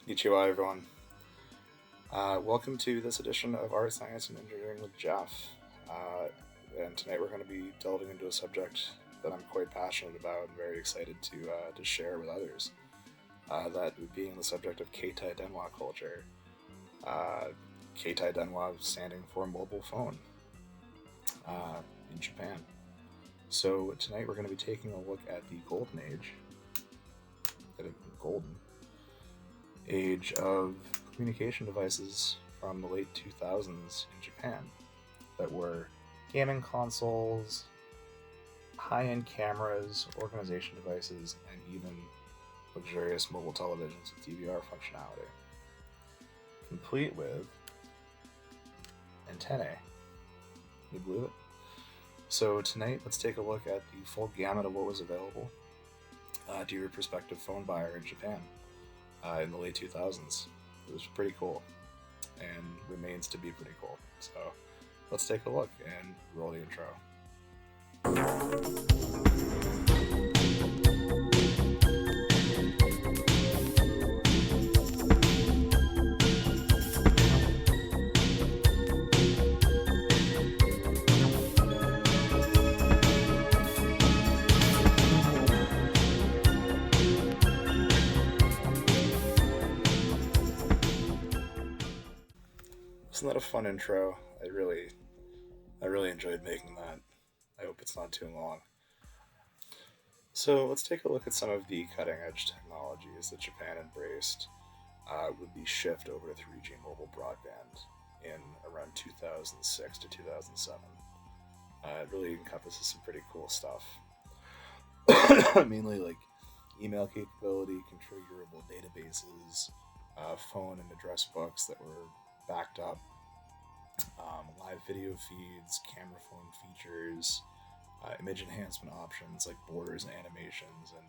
Ichiwa, everyone. Welcome to this edition of Art, Science, and Engineering with Jeff. And tonight we're going to be delving into a subject that I'm quite passionate about and very excited to share with others. That being the subject of Keitai Denwa culture. Uh, Keitai Denwa standing for mobile phone in Japan. So tonight we're going to be taking a look at the golden age, golden age of communication devices from the late 2000s in Japan that were gaming consoles, high-end cameras, organization devices, and even luxurious mobile televisions with DVR functionality, complete with antennae. Can you believe it? So tonight, let's take a look at the full gamut of what was available to your prospective phone buyer in Japan in the late 2000s. It was pretty cool and remains to be pretty cool. So let's take a look and roll the intro. Wasn't that a fun intro? I really enjoyed making that. I hope it's not too long. So let's take a look at some of the cutting edge technologies that Japan embraced with the shift over to 3G mobile broadband in around 2006 to 2007. It really encompasses some pretty cool stuff. Mainly like email capability, configurable databases, phone and address books that were backed up, live video feeds, camera phone features, image enhancement options like borders and animations, and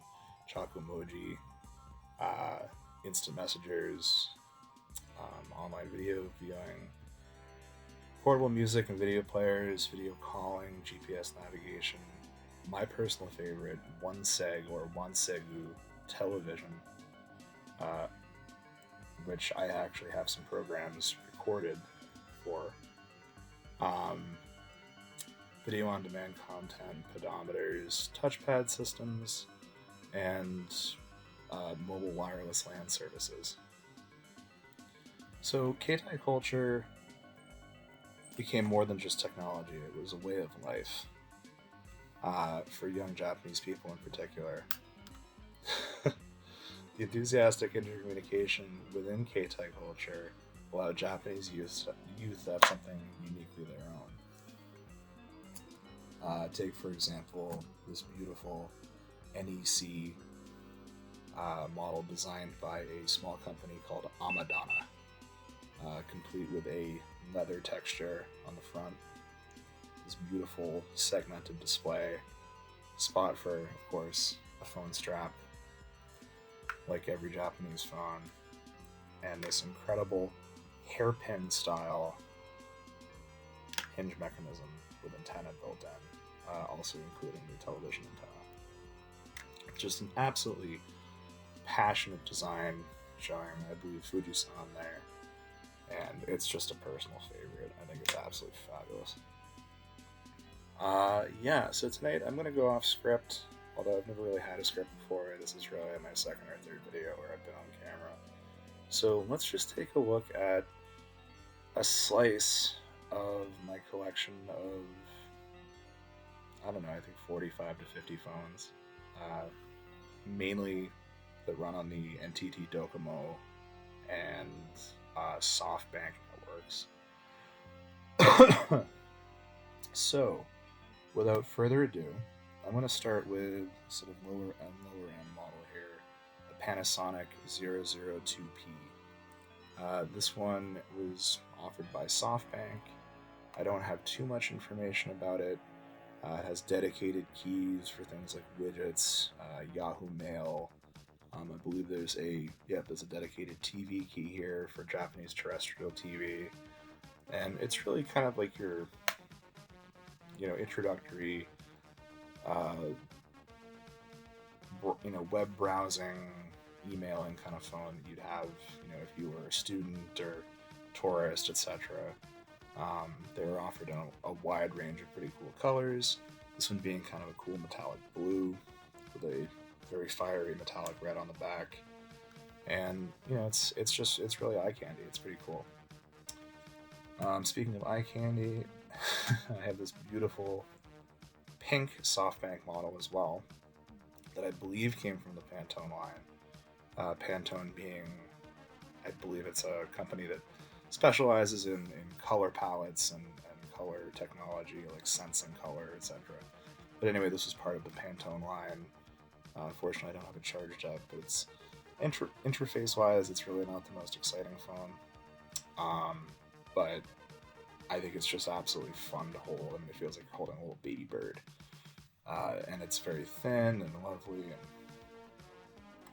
Chakumoji, instant messengers, online video viewing, portable music and video players, video calling, GPS navigation. My personal favorite, One-Seg or Wansegu television, which I actually have some programs recorded for. Video on demand content, pedometers, touchpad systems, and mobile wireless LAN services. So Keitai culture became more than just technology. It was a way of life for young Japanese people in particular. The enthusiastic intercommunication within Keitai culture allowed Japanese youth to have something uniquely their own. Take, for example, this beautiful NEC model designed by a small company called Amadana, complete with a leather texture on the front, this beautiful segmented display, spot for, of course, a phone strap, like every Japanese phone, and this incredible hairpin style hinge mechanism with antenna built in, also including the television antenna. Just an absolutely passionate design showing, I believe, Fuji-san there, and it's just a personal favorite. I think it's absolutely fabulous. So tonight I'm going to go off script, although I've never really had a script before. This is really my second or third video where I've been on camera. So let's just take a look at a slice of my collection of, I don't know, I think 45 to 50 phones, mainly that run on the NTT Docomo and SoftBank networks. So, without further ado, I'm going to start with sort of lower end model here, the Panasonic 002P. This one was offered by SoftBank. I don't have too much information about it. It has dedicated keys for things like widgets, Yahoo Mail. I believe there's a dedicated TV key here for Japanese terrestrial TV, and it's really kind of like your, introductory, web browsing emailing kind of phone that you'd have, if you were a student or tourist, etc. They were offered in a wide range of pretty cool colors. This one being kind of a cool metallic blue with a very fiery metallic red on the back. And it's really eye candy. It's pretty cool. Speaking of eye candy, I have this beautiful pink SoftBank model as well that I believe came from the Pantone line. Pantone being, I believe it's a company that specializes in color palettes and color technology, like sensing color, etc. But anyway, this was part of the Pantone line. Unfortunately, I don't have it charged up, but it's interface-wise, it's really not the most exciting phone. But I think it's just absolutely fun to hold. I mean, it feels like holding a little baby bird. And it's very thin and lovely,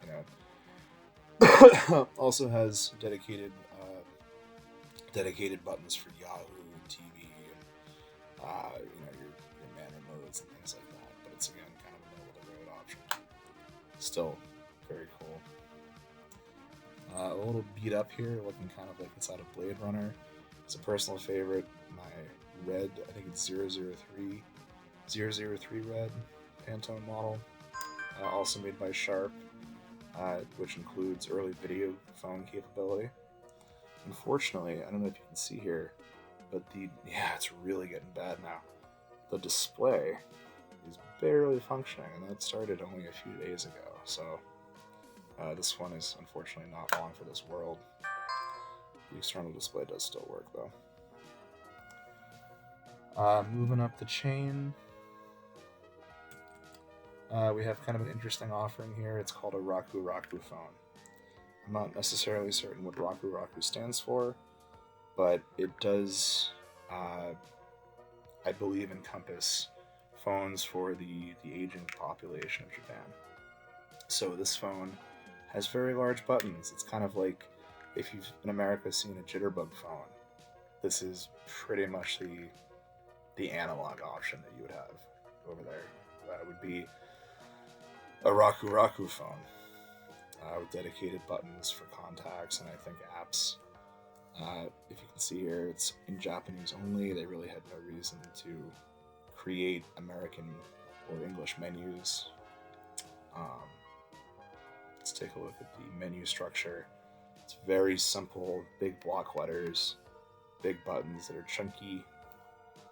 and also has dedicated buttons for Yahoo TV and your manner modes and things like that. But it's again kind of a middle of the road option. Still very cool. A little beat up here, looking kind of like it's out of Blade Runner. It's a personal favorite. My red, I think it's 003 red Pantone model, also made by Sharp, which includes early video phone capability. Unfortunately, I don't know if you can see here, but it's really getting bad now. The display is barely functioning, and that started only a few days ago, so this one is unfortunately not long for this world. The external display does still work, though. Moving up the chain, we have kind of an interesting offering here. It's called a Raku phone. I'm not necessarily certain what Raku stands for, but it does, I believe, encompass phones for the aging population of Japan. So this phone has very large buttons. It's kind of like if you've in America seen a jitterbug phone. This is pretty much the analog option that you would have over there. That would be a Raku phone with dedicated buttons for contacts and I think apps. If you can see here, it's in Japanese only. They really had no reason to create American or English menus. Let's take a look at the menu structure. It's very simple, big block letters, big buttons that are chunky.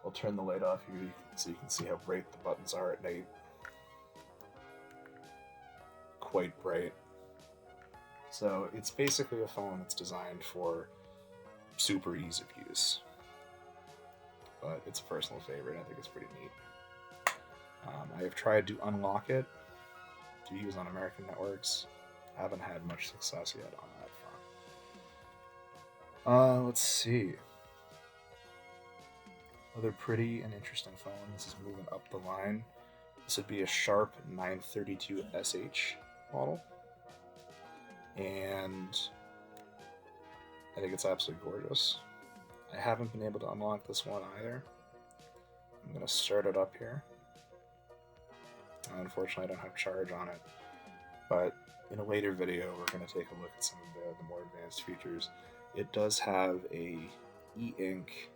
I'll turn the light off here so you can see how bright the buttons are at night. Quite bright. So it's basically a phone that's designed for super ease of use. But it's a personal favorite. I think it's pretty neat. I have tried to unlock it to use on American networks. I haven't had much success yet on that front. Let's see. Another pretty and interesting phone. This is moving up the line. This would be a Sharp 932SH model. And I think it's absolutely gorgeous. I haven't been able to unlock this one either. I'm going to start it up here. Unfortunately, I don't have charge on it. But in a later video, we're going to take a look at some of the more advanced features. It does have a e-ink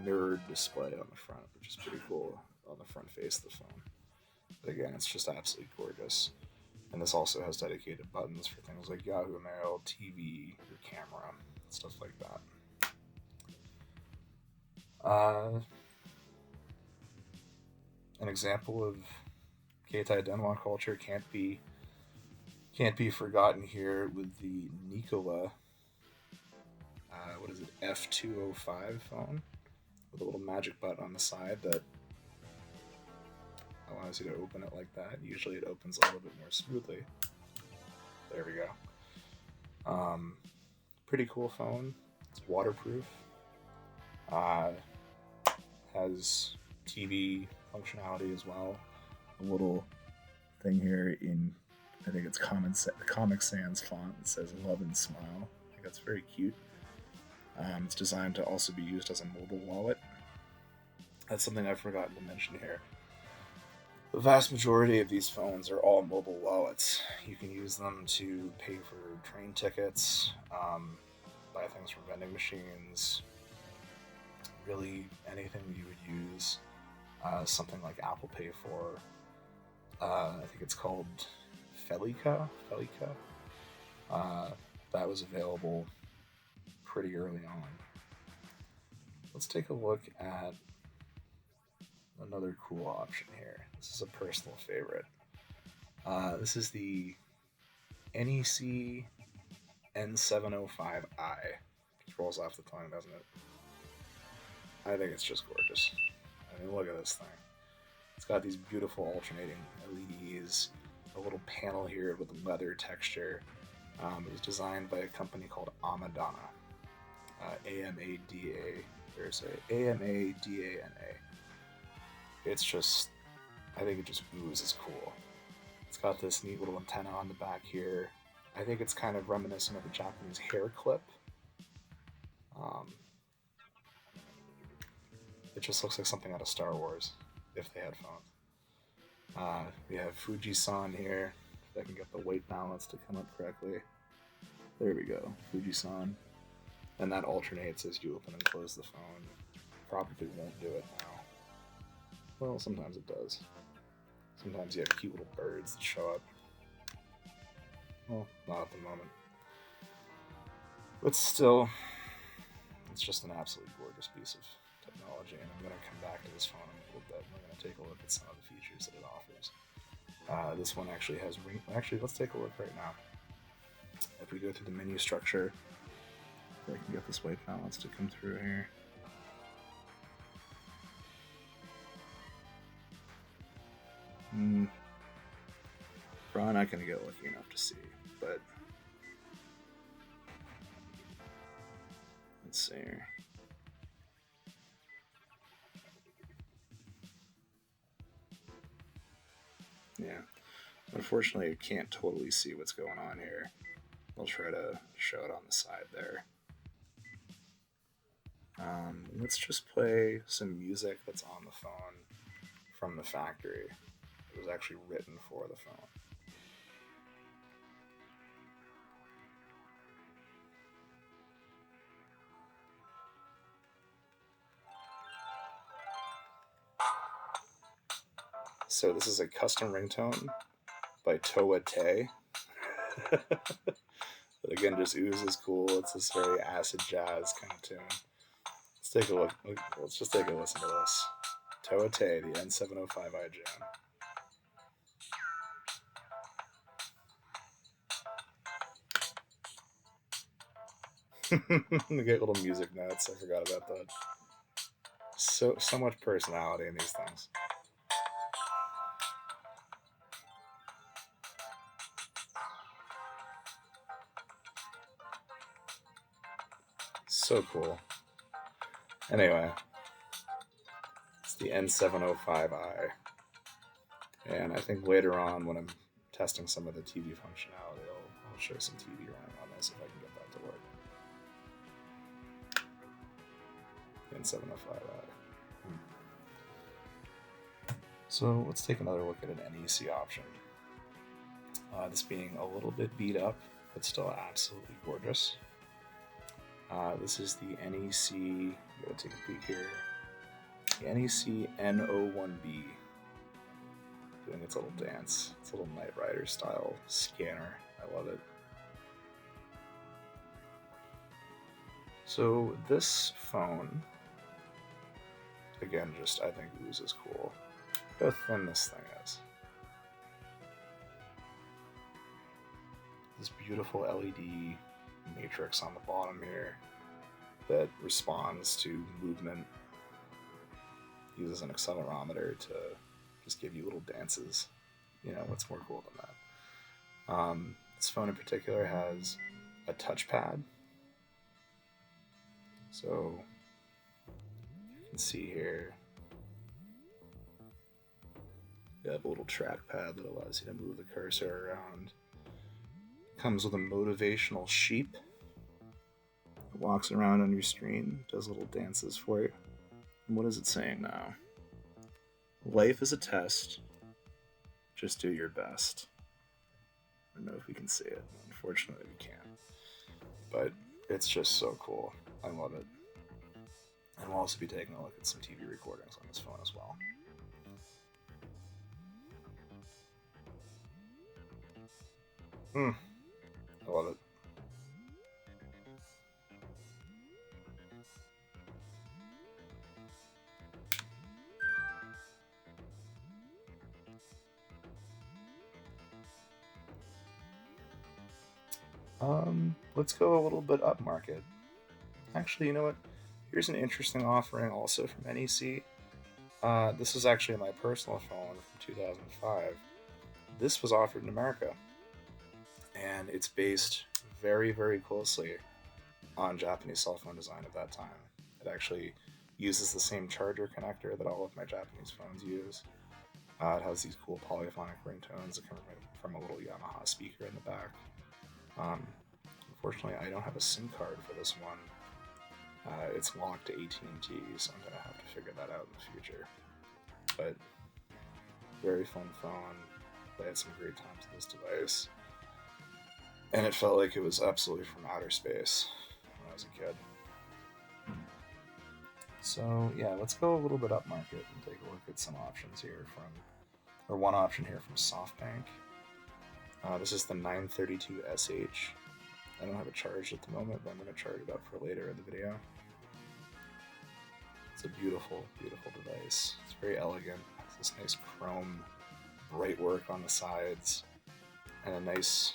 mirrored display on the front, which is pretty cool on the front face of the phone. But again, it's just absolutely gorgeous. And this also has dedicated buttons for things like Yahoo Mail, TV, your camera, stuff like that. An example of Keitai Denwa culture can't be forgotten here with the Nikola, F205 phone with a little magic button on the side that allows you to open it like that. Usually it opens a little bit more smoothly. There we go. Pretty cool phone. It's waterproof. Has TV functionality as well. A little thing here in, I think it's Comic Sans font that says "Love and Smile." I think that's very cute. It's designed to also be used as a mobile wallet. That's something I've forgotten to mention here. The vast majority of these phones are all mobile wallets. You can use them to pay for train tickets, buy things from vending machines, really anything you would use something like Apple Pay for. I think it's called Felica. That was available pretty early on. Let's take a look at another cool option here. This is a personal favorite. This is the NEC N705i. Just rolls off the tongue, doesn't it? I think it's just gorgeous. I mean, look at this thing. It's got these beautiful alternating LEDs, a little panel here with a leather texture. It was designed by a company called Amadana. A-M-A-D-A-N-A. It's just, I think it just oozes cool. It's got this neat little antenna on the back here. I think it's kind of reminiscent of a Japanese hair clip. It just looks like something out of Star Wars, if they had phones. We have Fuji-san here. If I can get the weight balance to come up correctly. There we go, Fuji-san. And that alternates as you open and close the phone. Probably won't do it now. Well, sometimes it does. Sometimes you have cute little birds that show up. Well, not at the moment. But still, it's just an absolutely gorgeous piece of technology, and I'm going to come back to this phone in a little bit. We're going to take a look at some of the features that it offers. This one actually has ring. Actually, let's take a look right now. If we go through the menu structure, if I can get this white balance to come through here. Probably not going to get lucky enough to see, but let's see here. Yeah, unfortunately, I can't totally see what's going on here. I'll try to show it on the side there. Let's just play some music that's on the phone from the factory. It was actually written for the phone. So this is a custom ringtone by Keitai. But again, just oozes cool. It's this very acid jazz kind of tune. Let's take a look. Let's just take a listen to this. Keitai, the N705i jam. We get little music notes. I forgot about that. So much personality in these things. So cool. Anyway, it's the N705i. And I think later on, when I'm testing some of the TV functionality, I'll show some TV running on this if I can get that to work. N705i. So let's take another look at an NEC option. This being a little bit beat up, but still absolutely gorgeous. This is the NEC, go take a peek here. The NEC N01B. Doing its little dance. It's a little Knight Rider style scanner. I love it. So this phone, again, just I think oozes cool. Look how thin this thing is. This beautiful LED matrix on the bottom here that responds to movement. Uses an accelerometer to just give you little dances. You know, what's more cool than that? This phone in particular has a touchpad. So you can see here, you have a little trackpad that allows you to move the cursor around. Comes with a motivational sheep. It walks around on your screen, does little dances for you. And what is it saying now? Life is a test. Just do your best. I don't know if we can see it. Unfortunately, we can't. But it's just so cool. I love it. And we'll also be taking a look at some TV recordings on this phone as well. I love it. Let's go a little bit upmarket. Actually, you know what? Here's an interesting offering also from NEC. This is actually my personal phone from 2005. This was offered in America, and it's based very, very closely on Japanese cell phone design of that time. It actually uses the same charger connector that all of my Japanese phones use. It has these cool polyphonic ringtones that come from a little Yamaha speaker in the back. Unfortunately, I don't have a SIM card for this one. It's locked to AT&T, so I'm going to have to figure that out in the future. But very fun phone. I had some great times with this device. And it felt like it was absolutely from outer space when I was a kid. So yeah, let's go a little bit upmarket and take a look at some options here one option here from SoftBank. This is the 932SH. I don't have it charged at the moment, but I'm going to charge it up for later in the video. It's a beautiful, beautiful device. It's very elegant. It has this nice chrome bright work on the sides and a nice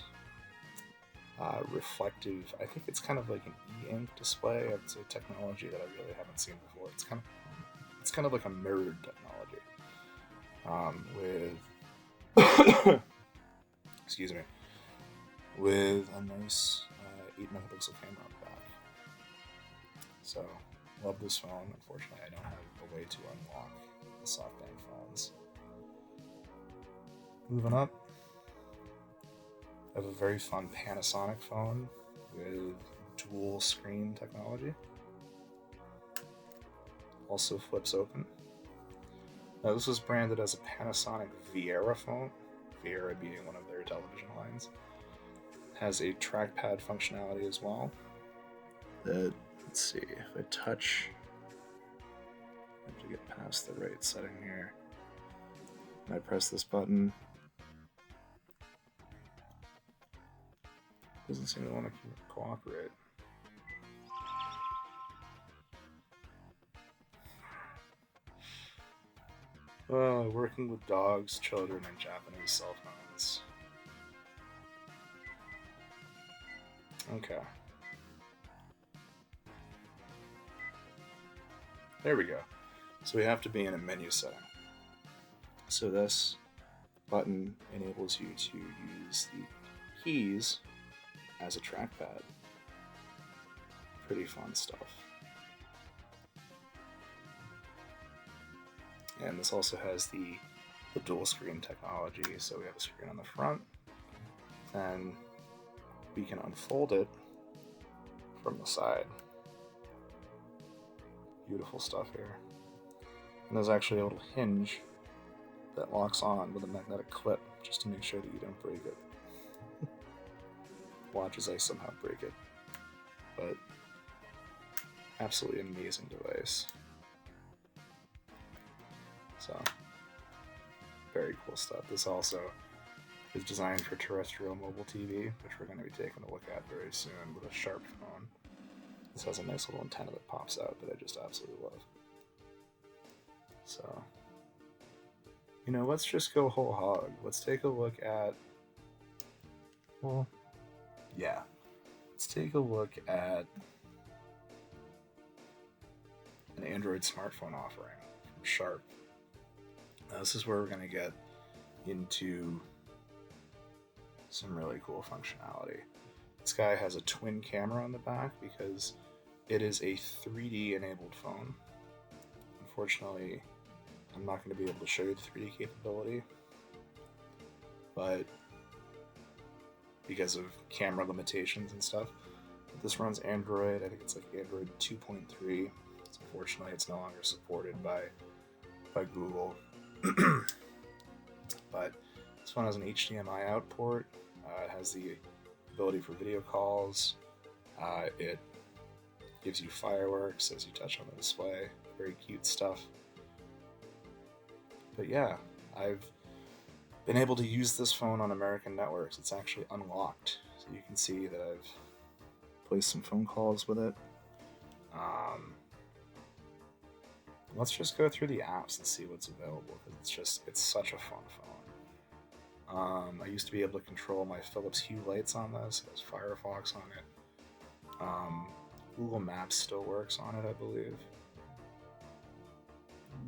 reflective, I think it's kind of like an e-ink display. It's a technology that I really haven't seen before. It's kind of like a mirrored technology with excuse me, with a nice 8-megapixel camera on the back. So, love this phone. Unfortunately, I don't have a way to unlock the SoftBank phones. Moving up, I have a very fun Panasonic phone with dual screen technology. Also flips open. Now, this was branded as a Panasonic Viera phone, Viera being one of their television lines. Has a trackpad functionality as well. Let's see, if I touch, I have to get past the right setting here. And I press this button, doesn't seem to want to cooperate. Working with dogs, children, and Japanese cell phones. Okay. There we go. So we have to be in a menu setting. So this button enables you to use the keys as a trackpad. Pretty fun stuff. And this also has the dual screen technology, so we have a screen on the front, and we can unfold it from the side. Beautiful stuff here. And there's actually a little hinge that locks on with a magnetic clip just to make sure that you don't break it. Watch as I somehow break it. But absolutely amazing device. So, very cool stuff. This also is designed for terrestrial mobile TV, which we're going to be taking a look at very soon with a Sharp phone. This has a nice little antenna that pops out that I just absolutely love. So, you know, let's just go whole hog. Let's take a look at, well, yeah. Let's take a look at an Android smartphone offering from Sharp. Now, this is where we're going to get into some really cool functionality. This guy has a twin camera on the back because it is a 3D enabled phone. Unfortunately, I'm not going to be able to show you the 3D capability, but because of camera limitations and stuff. This runs Android, I think it's like Android 2.3. So unfortunately, it's no longer supported by Google. But This phone has an HDMI out port. It has the ability for video calls. It gives you fireworks as you touch on the display. Very cute stuff. But yeah, I've been able to use this phone on American networks. It's actually unlocked, so you can see that I've placed some phone calls with it. Let's just go through the apps and see what's available, because it's such a fun phone. I used to be able to control my Philips Hue lights on this. There's Firefox on it. Google Maps still works on it, I believe.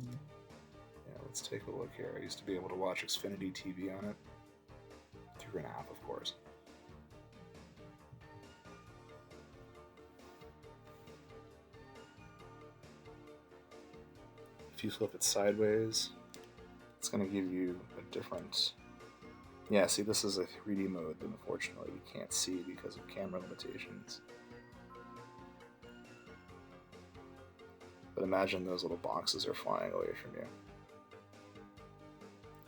Yeah, let's take a look here. I used to be able to watch Xfinity TV on it. Through an app, of course. If you flip it sideways, it's going to give you a different... Yeah, see, this is a 3D mode that unfortunately you can't see because of camera limitations. But imagine those little boxes are flying away from you.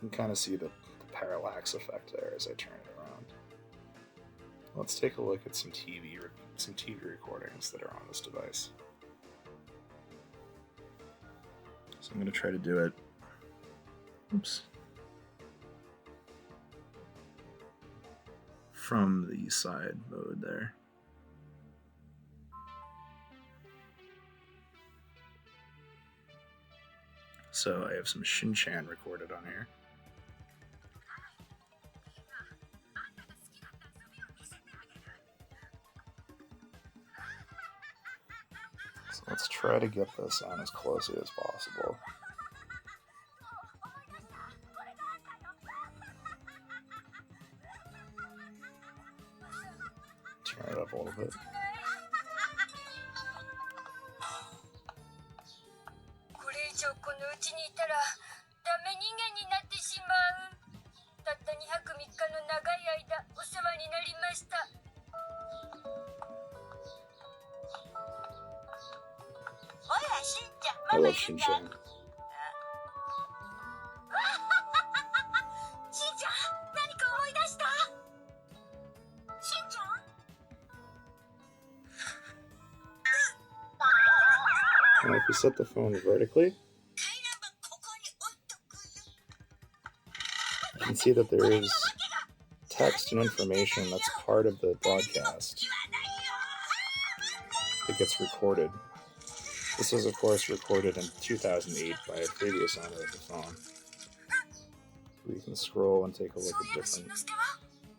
You can kind of see the parallax effect there as I turn it around. Let's take a look at some TV recordings that are on this device. So I'm going to try to do it. Oops. From the side mode there. So I have some Shin-chan recorded on here. So let's try to get this on as closely as possible. Turn it up a little bit. I love Shin-chan. Now if you set the phone vertically, you can see that there is text and information that's part of the broadcast that gets recorded. This was, of course, recorded in 2008 by a previous owner of the phone. We can scroll and take a look at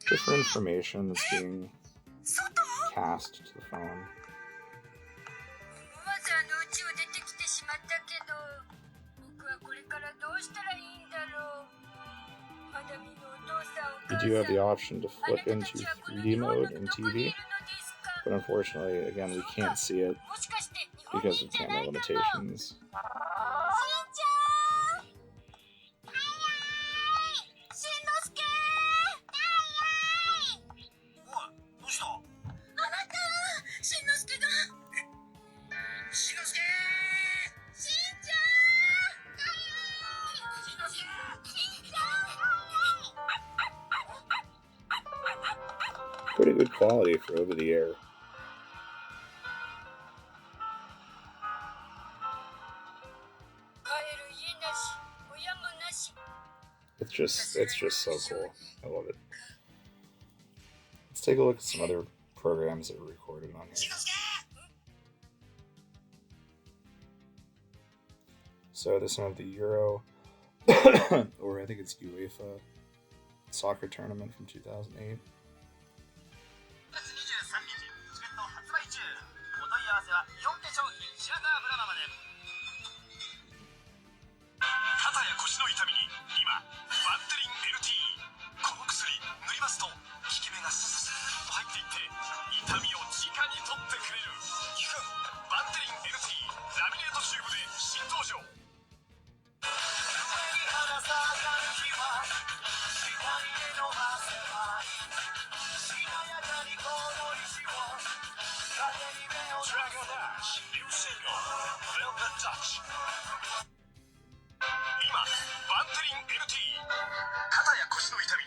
different information that's being cast to the phone. You do have the option to flip into 3D mode in TV, but unfortunately, again, we can't see it because of camera limitations. Pretty good quality for over the air. It's just so cool. I love it. Let's take a look at some other programs that are recorded on here. So this one of the Euro, or I think it's UEFA soccer tournament from 2008.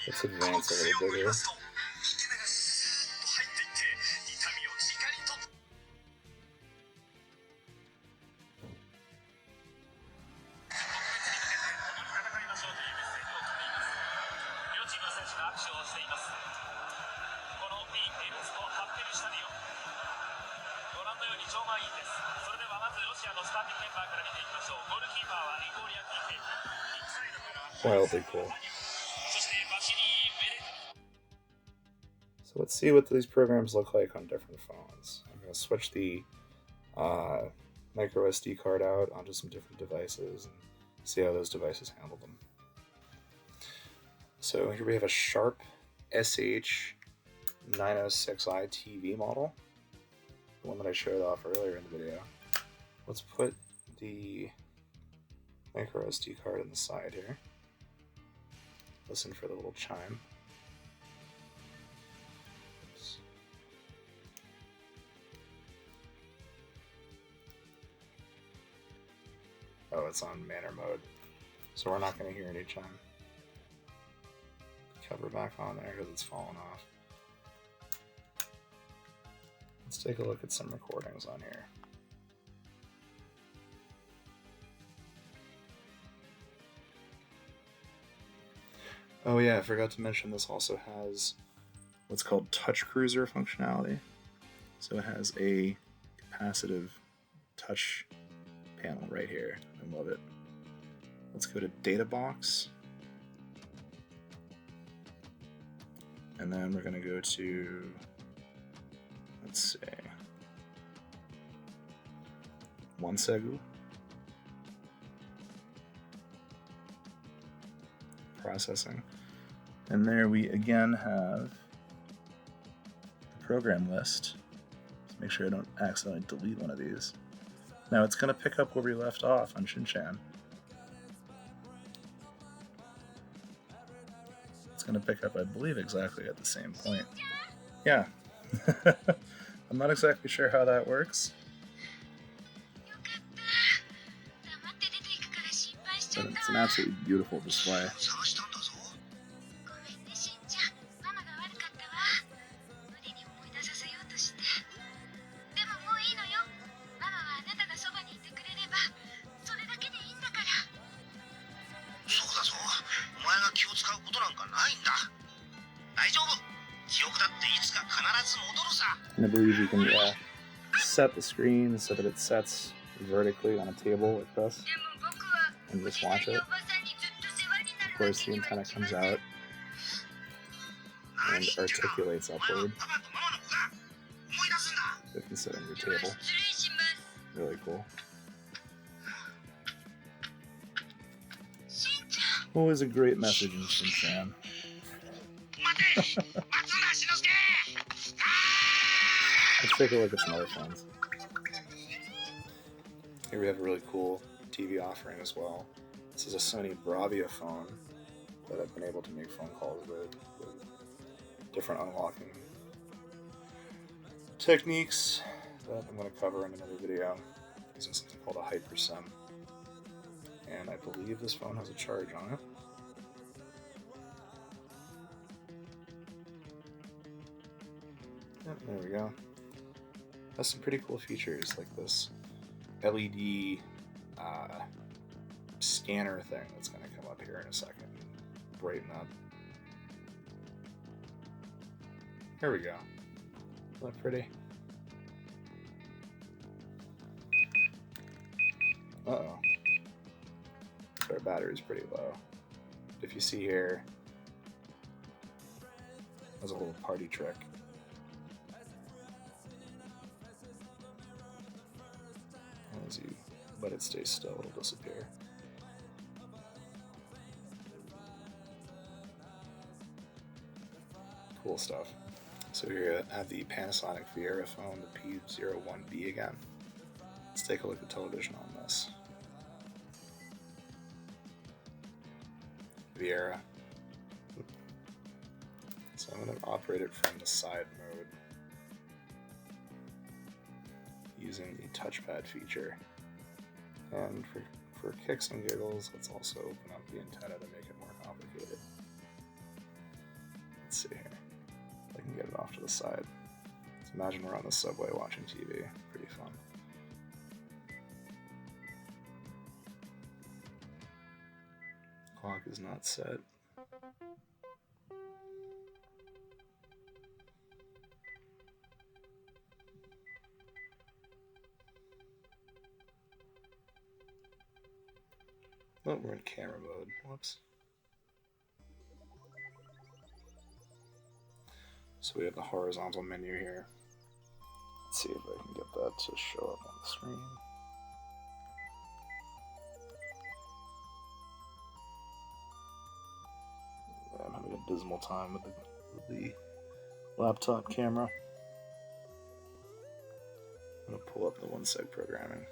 Let's advance a little bit here. Wildly cool. So let's see what these programs look like on different phones. I'm going to switch the micro SD card out onto some different devices and see how those devices handle them. So here we have a Sharp SH906i TV model, the one that I showed off earlier in the video. Let's put the micro SD card in the side here. Listen for the little chime. Oops. Oh, it's on manner mode, so we're not going to hear any chime. Cover back on there because it's fallen off. Let's take a look at some recordings on here. Oh yeah, I forgot to mention this also has what's called touch cruiser functionality. So it has a capacitive touch panel right here. I love it. Let's go to data box. And then we're going to go to, let's see, Segu. Processing. And there we again have the program list. Let's make sure I don't accidentally delete one of these. Now it's going to pick up where we left off on Shinchan. It's going to pick up, I believe, exactly at the same point. Yeah. I'm not exactly sure how that works. But it's an absolutely beautiful display. And I believe you can set the screen so that it sets vertically on a table like this and just watch it. Of course, the antenna comes out and articulates upward. So it can sit on your table. Really cool. Always a great message in Shinchan. Let's take a look at some other phones. Here we have a really cool TV offering as well. This is a Sony Bravia phone that I've been able to make phone calls with different unlocking techniques that I'm going to cover in another video using something called a HyperSim. And I believe this phone has a charge on it. Yep, there we go. Has some pretty cool features like this LED scanner thing that's going to come up here in a second and brighten up. Here we go. Isn't that pretty? Uh-oh. So our battery's pretty low. If you see here, there's a little party trick. As you let it stay still, it'll disappear. Cool stuff. So here I have the Panasonic Viera phone, the P01B again. Let's take a look at television on this. Viera. So I'm going to operate it from the side mode using the touchpad feature. And for kicks and giggles, let's also open up the antenna to make it more complicated. see here. I can get it off to the side. Let's imagine we're on the subway watching TV. Pretty fun. Clock is not set. Oh, we're in camera mode. Whoops. So we have the horizontal menu here. Let's see if I can get that to show up on the screen. Yeah, I'm having a dismal time with the laptop camera. I'm gonna pull up the 1seg programming.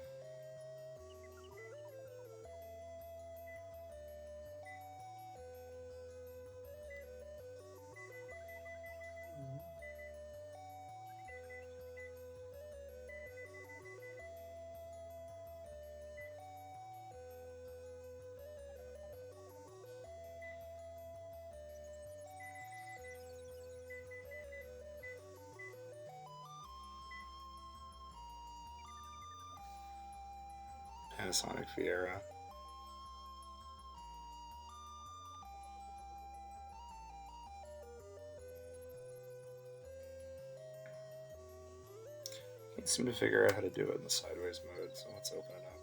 Panasonic Viera. Can't seem to figure out how to do it in the sideways mode, so let's open it up.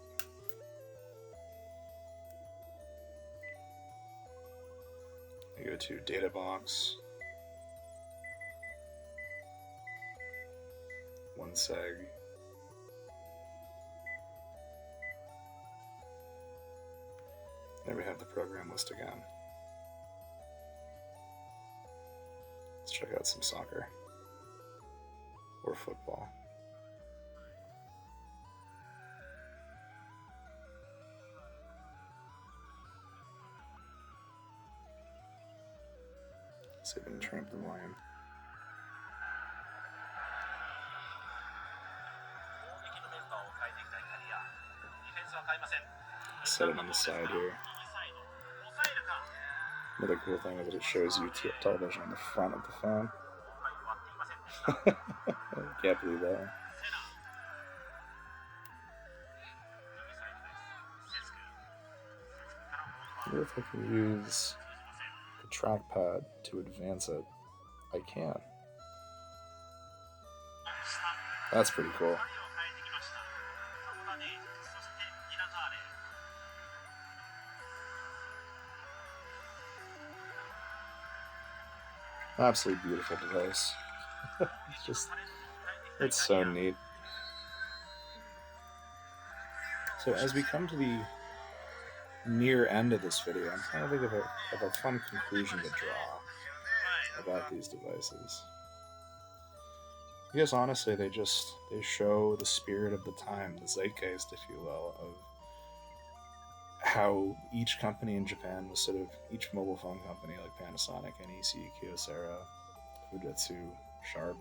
I go to Data Box, 1seg. There we have the program list again. Let's check out some soccer or football. See if we can turn up the volume. Set it on the side here. Another cool thing is that it shows you television on the front of the phone. I can't believe that. I wonder if I can use the trackpad to advance it. I can. That's pretty cool. Absolutely beautiful device. It's so neat. So as we come to the near end of this video, I'm trying to think of a fun conclusion to draw about these devices. Because honestly, they show the spirit of the time, the zeitgeist, if you will, of how each company in Japan was each mobile phone company like Panasonic, NEC, Kyocera, Fujitsu, Sharp,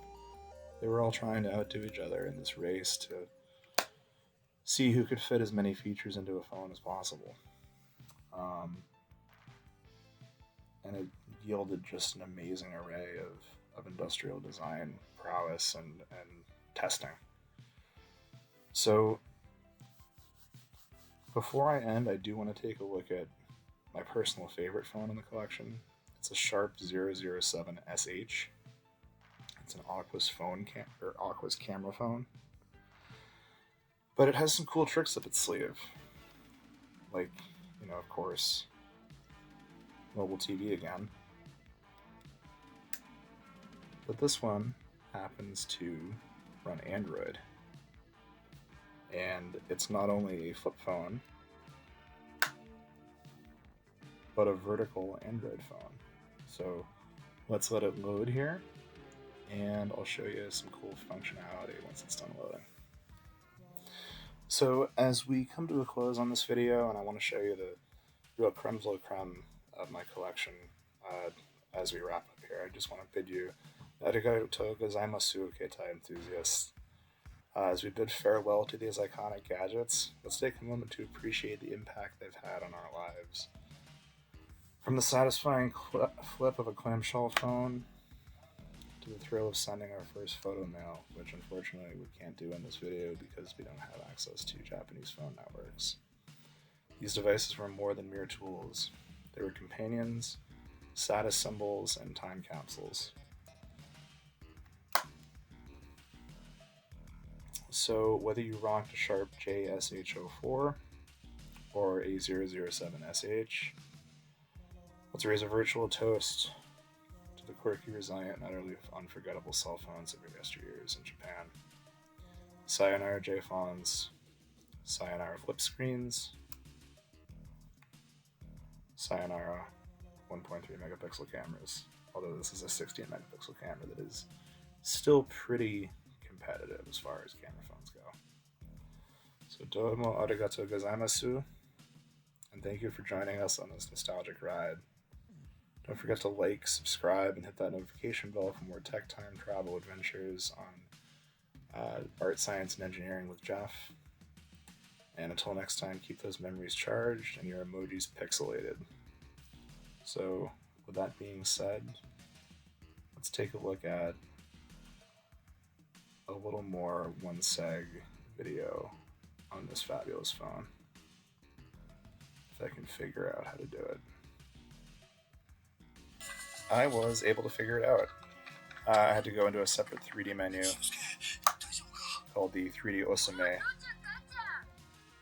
they were all trying to outdo each other in this race to see who could fit as many features into a phone as possible. And it yielded just an amazing array of industrial design prowess and testing. So before I end, I do want to take a look at my personal favorite phone in the collection. It's a Sharp 007SH. It's an Aqua's camera phone. But it has some cool tricks up its sleeve. Like, of course, mobile TV again. But this one happens to run Android. And it's not only a flip phone, but a vertical Android phone. So let's let it load here, and I'll show you some cool functionality once it's done loading. So as we come to a close on this video, and I want to show you the real creme de la creme of my collection as we wrap up here, I just want to bid you arigatou gozaimasu, Keitai enthusiasts. As we bid farewell to these iconic gadgets, let's take a moment to appreciate the impact they've had on our lives. From the satisfying flip of a clamshell phone, to the thrill of sending our first photo mail, which unfortunately we can't do in this video because we don't have access to Japanese phone networks. These devices were more than mere tools. They were companions, status symbols, and time capsules. So whether you rocked a Sharp JSH04 or a 007SH, let's raise a virtual toast to the quirky, resilient, and utterly unforgettable cell phones of yesteryears in Japan. Sayonara J-phones, sayonara flip screens, sayonara 1.3 megapixel cameras, although this is a 16 megapixel camera that is still pretty competitive as far as camera phones go. So domo arigatou gozaimasu, and thank you for joining us on this nostalgic ride. Don't forget to like, subscribe, and hit that notification bell for more tech time travel adventures on art, science, and engineering with Jeff. And until next time, keep those memories charged and your emojis pixelated. So, with that being said, let's take a look at a little more one seg video on this fabulous phone. If I can figure out how to do it. I was able to figure it out. I had to go into a separate 3D menu called the 3D Osume.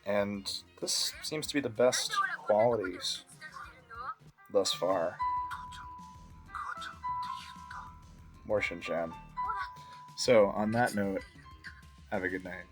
And this seems to be the best qualities thus far. More Shinchan. So, on that note, have a good night.